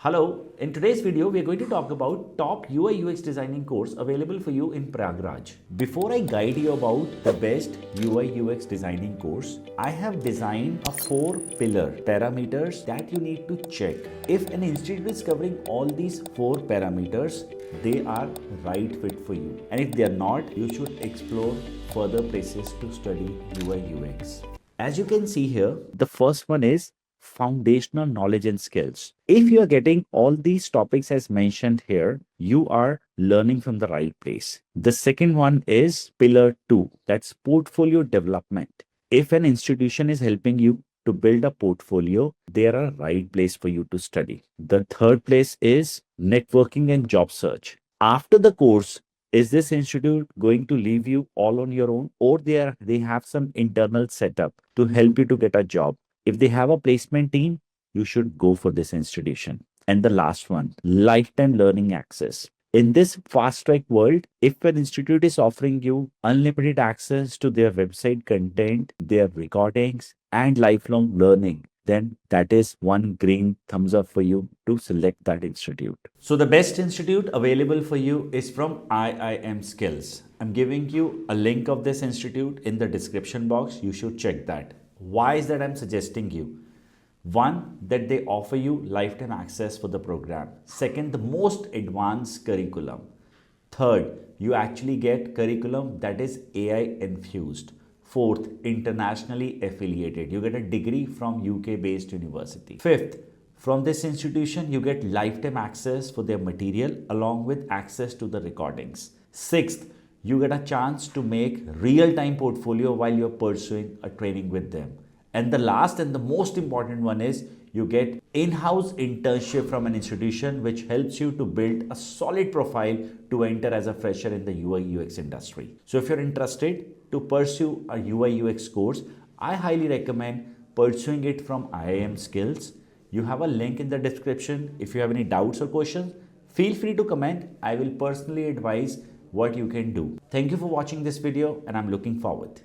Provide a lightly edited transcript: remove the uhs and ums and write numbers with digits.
Hello, in today's video, we are going to talk about top UI UX designing course available for you in Prayagraj. Before I guide you about the best UI UX designing course, I have designed a 4-pillar parameters that you need to check. If an institute is covering all these 4 parameters, they are right fit for you. And if they are not, you should explore further places to study UI UX. As you can see here, the first one is foundational knowledge and skills. If you are getting all these topics as mentioned here, you are learning from the right place. The second one is pillar 2, that's portfolio development. If an institution is helping you to build a portfolio, they are a right place for you to study. The third place is networking and job search. After the course, is this institute going to leave you all on your own, or they have some internal setup to help you to get a job? If they have a placement team, you should go for this institution. And the last one, lifetime learning access. In this fast track world, if an institute is offering you unlimited access to their website content, their recordings, and lifelong learning, then that is one green thumbs up for you to select that institute. So the best institute available for you is from IIM Skills. I'm giving you a link of this institute in the description box. You should check that. Why is that I'm suggesting you? One, that they offer you lifetime access for the program. Second, the most advanced curriculum. Third, you actually get curriculum that is AI infused. Fourth, internationally affiliated. You get a degree from UK based university. Fifth, from this institution, you get lifetime access for their material along with access to the recordings. Sixth, you get a chance to make real-time portfolio while you're pursuing a training with them. And the last and the most important one is you get in-house internship from an institution which helps you to build a solid profile to enter as a fresher in the UI UX industry. So if you're interested to pursue a UI UX course, I highly recommend pursuing it from IIM Skills. You have a link in the description. If you have any doubts or questions, feel free to comment. I will personally advise what you can do. Thank you for watching this video and I'm looking forward.